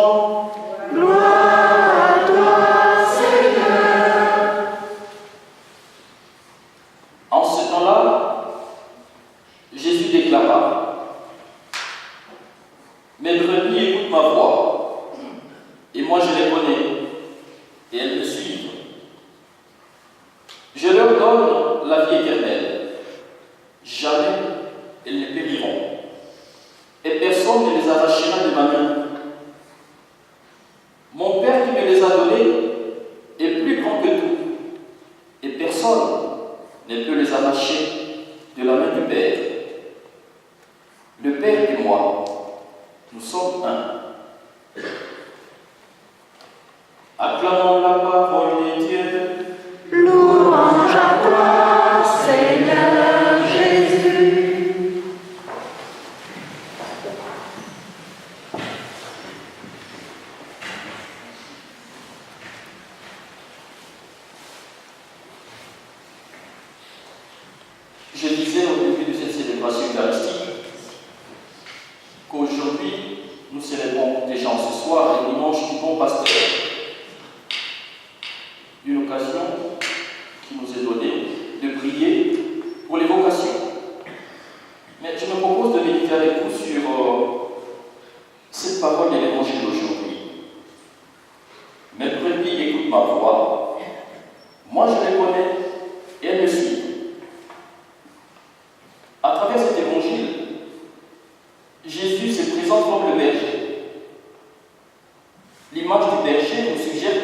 chantons. Gloire à toi, Seigneur. En ce temps-là, Jésus déclara: mes brebis écoutent ma voix, et moi je les connais, et elles me suivent. Je leur donne la vie éternelle. Jamais elles ne périront, et personne ne les arrachera de ma main. Mon Père qui me les a donnés est plus grand que tout, et personne ne peut les arracher de la main du Père. Le Père et moi, nous sommes un. Acclamons la parole de Dieu. Louange à toi, Seigneur Jésus. Je disais au début de cette célébration eucharistique qu'aujourd'hui, nous célébrons déjà ce soir le dimanche du bon pasteur. Une occasion qui nous est donnée de prier pour les vocations. Mais je me propose de méditer avec vous sur cette parole de l'évangile d'aujourd'hui. Mes brebis écoutent ma voix, moi je les connais et elles me suivent. À travers cet évangile, Jésus se présente comme le berger. L'image du berger nous suggère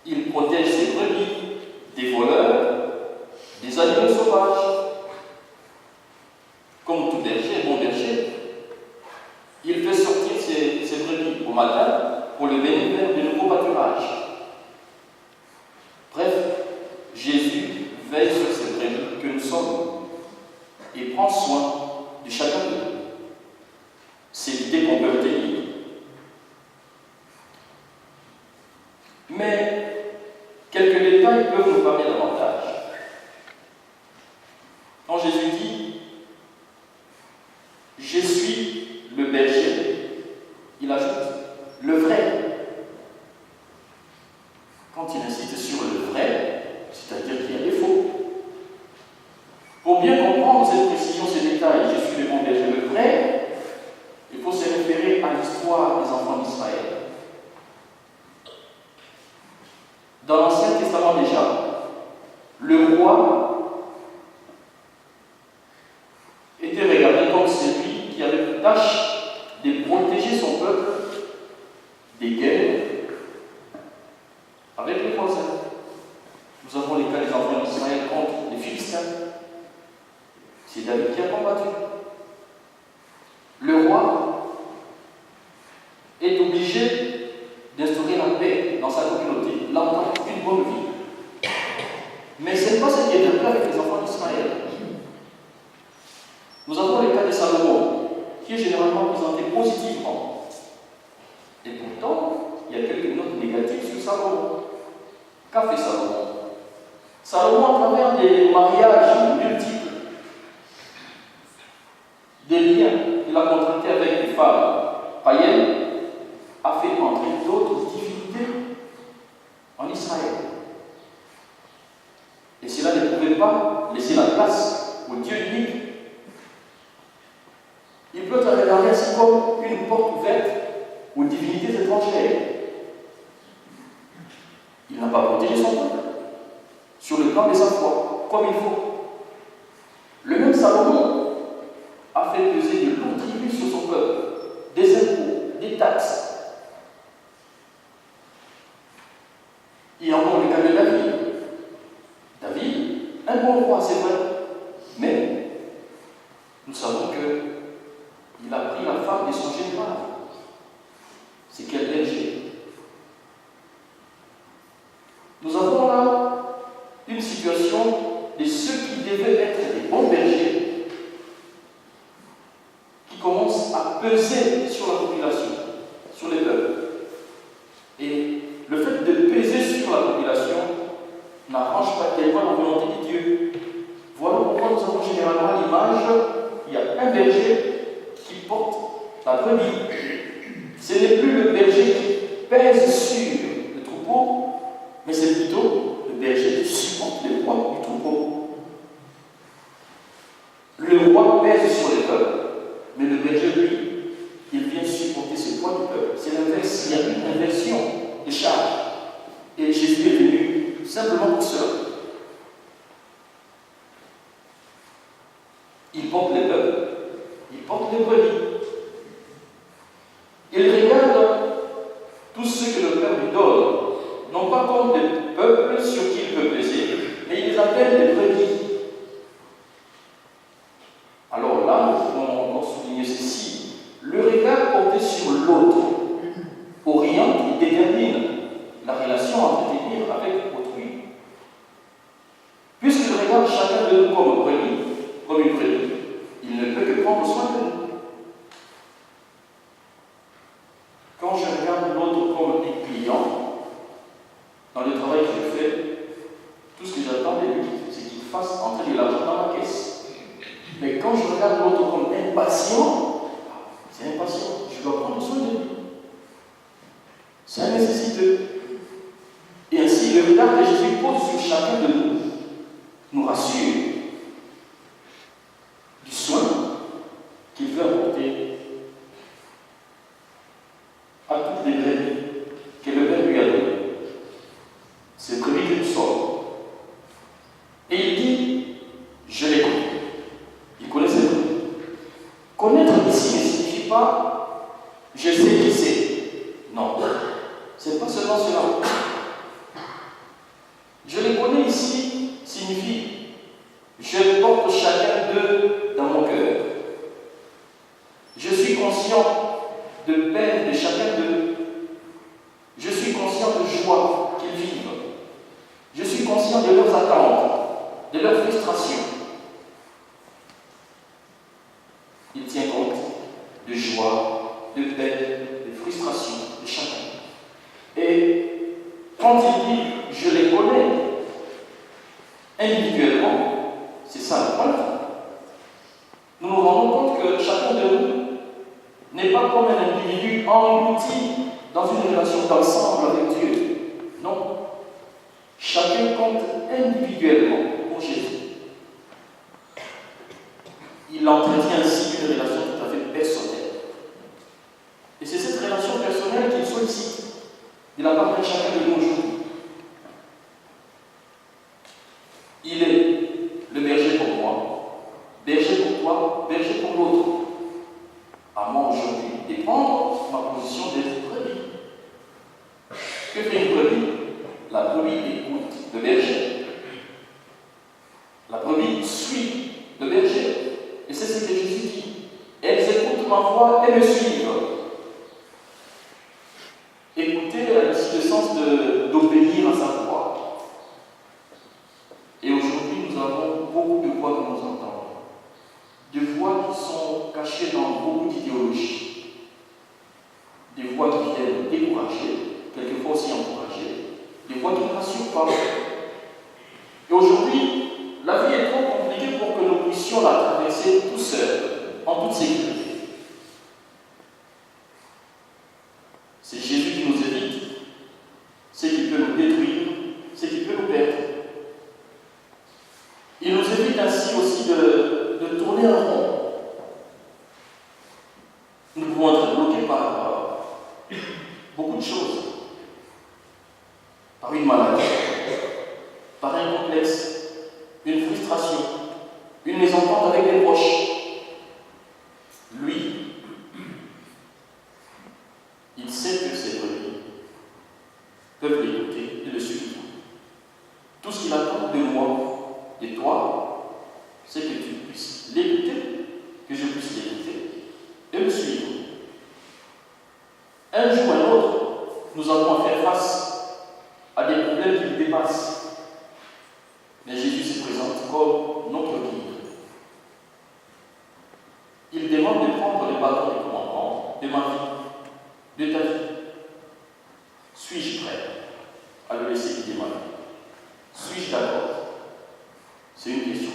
qu'il protège ses brebis des voleurs, des animaux sauvages. Comme tout berger, bon berger, il fait sortir ses brebis au matin pour le mener vers de nouveaux pâturages. Bref, Jésus veille sur ces brebis que nous sommes et prend soin de chacun d'eux. C'est l'idée qu'on peut retenir. Mais quelques détails peuvent nous parler davantage. Quand Jésus dit « Je suis le berger », il ajoute « le vrai ». Quand il insiste sur le vrai, c'est-à-dire qu'il y a des faux. Pour bien comprendre cette précision, ces détails, je suis le bon berger, le vrai, il faut se référer à l'histoire des enfants d'Israël. Dans l'Ancien Testament déjà, le roi était regardé comme celui qui avait pour tâche de protéger son peuple des guerres avec les voisins. Nous avons les cas des enfants d'Israël contre les Philistins. C'est David qui a combattu. Le roi est obligé d'instaurer la paix dans sa communauté, l'entente, une bonne vie. Mais ce n'est pas ce qui est arrivé avec les enfants d'Israël. Nous avons le cas de Salomon, qui est généralement présenté positivement. Et pourtant, il y a quelques notes négatives sur Salomon. Qu'a fait Salomon? Salomon, à travers des mariages multiples, des liens qu'il a contractés avec des femmes païennes, a fait entrer d'autres divinités en Israël. Et cela ne pouvait pas laisser la place au Dieu unique. Il peut être regardé ainsi comme une porte ouverte aux divinités étrangères. Il n'a pas protégé son peuple sur le plan de sa foi, comme il faut. Le même Salomon a fait peser de lourds tributs sur son peuple, des impôts, des taxes. Il y a encore le cas de David. David, un bon roi, c'est vrai, mais nous savons qu'il a pris la femme de son général. C'est quel berger? Nous avons là une situation de ceux qui devaient être des bons bergers qui commencent à peser sur la population, sur les peuples. Et le fait de peser sur la population n'arrange pas tellement la volonté de Dieu. Ce n'est plus le berger qui pèse sur le troupeau, mais c'est plutôt le berger qui supporte les poids du troupeau. Le roi pèse sur les peuples, mais le berger, lui, il vient supporter ce poids du peuple. C'est l'inverse, il y a une inversion des charges. Et Jésus est venu simplement pour cela. Il porte les peuples, il porte les brebis. Il regarde tout ce que le Père lui donne, non pas comme des peuples sur qui il peut peser, mais il les appelle des brebis. Alors là, nous pouvons encore souligner ceci. Le regard porté sur l'autre oriente et détermine la relation à entretenir avec autrui. Puisqu'il regarde chacun de nous comme une brebis, il ne peut que prendre soin de nous. Quand je regarde l'autre comme un client, dans le travail que je fais, tout ce que j'attends de lui, c'est qu'il fasse entrer de l'argent dans ma caisse. Mais quand je regarde l'autre comme un patient, c'est un patient, je dois prendre soin de lui. C'est un nécessiteux. Et ainsi, le regard que Jésus pose sur chacun de nous rassure du soin qu'il veut apporter à toutes les brebis que le Père lui a données. Ces brebis que nous sommes. Et il dit, je les connais. Il connaît ces brebis. Connaître ici ne signifie pas, je sais qui c'est. Non, c'est pas seulement cela. Je les connais ici signifie, je porte chacun d'eux dans mon cœur. Je suis conscient de peine de chacun d'eux. Je suis conscient de joie qu'ils vivent. Je suis conscient de leurs attentes, de leurs frustrations. Il tient compte de joie, de peine, de frustration de chacun. Et quand il dit « je les connais » individuellement, c'est ça le point. Nous nous rendons compte que chacun de nous n'est pas comme un individu englouti dans une relation d'ensemble avec Dieu. Non. Chacun compte individuellement pour Jésus. Il entretient ainsi une relation tout à fait personnelle. Et c'est cette relation personnelle qu'il sollicite de la part de chacun de nous aujourd'hui. Il est le berger pour moi, berger pour toi, berger pour l'autre. À moi aujourd'hui de prendre ma position d'être brebis. Que fait une brebis? La brebis écoute le berger. La brebis suit le berger. Et c'est ce que Jésus dit. Elles écoutent ma voix et me suivent. Écouter a ici le sens d'obéir à sa voix. Et aujourd'hui, nous avons beaucoup de voix que nous entendons. Des voix qui sont cachées dans beaucoup d'idéologies. Des voix qui viennent décourager, quelquefois aussi encourager. Des voix qui ne rassurent pas. Et aujourd'hui, la vie est trop compliquée pour que nous puissions la traverser tout seuls, en toute sécurité. C'est Jésus qui nous évite, c'est qui peut nous détruire, c'est qui peut nous perdre. Il nous évite ainsi aussi de tourner en rond. Nous pouvons être bloqués par beaucoup de choses. Par une maladie, par un complexe, une frustration, une mésentente avec des proches. Lui, il sait que ses brebis peuvent l'écouter et le suivre. Tout ce qu'il attend de moi et toi, c'est que tu puisses l'écouter, que je puisse l'écouter et le suivre. Un jour ou un autre, nous allons faire face à des problèmes qui nous dépassent. Mais Jésus se présente comme notre guide. Il demande de prendre les bâtons de commandement de ma vie, de ta vie. Suis-je prêt à le laisser guider ma vie? Suis-je d'accord? C'est une question.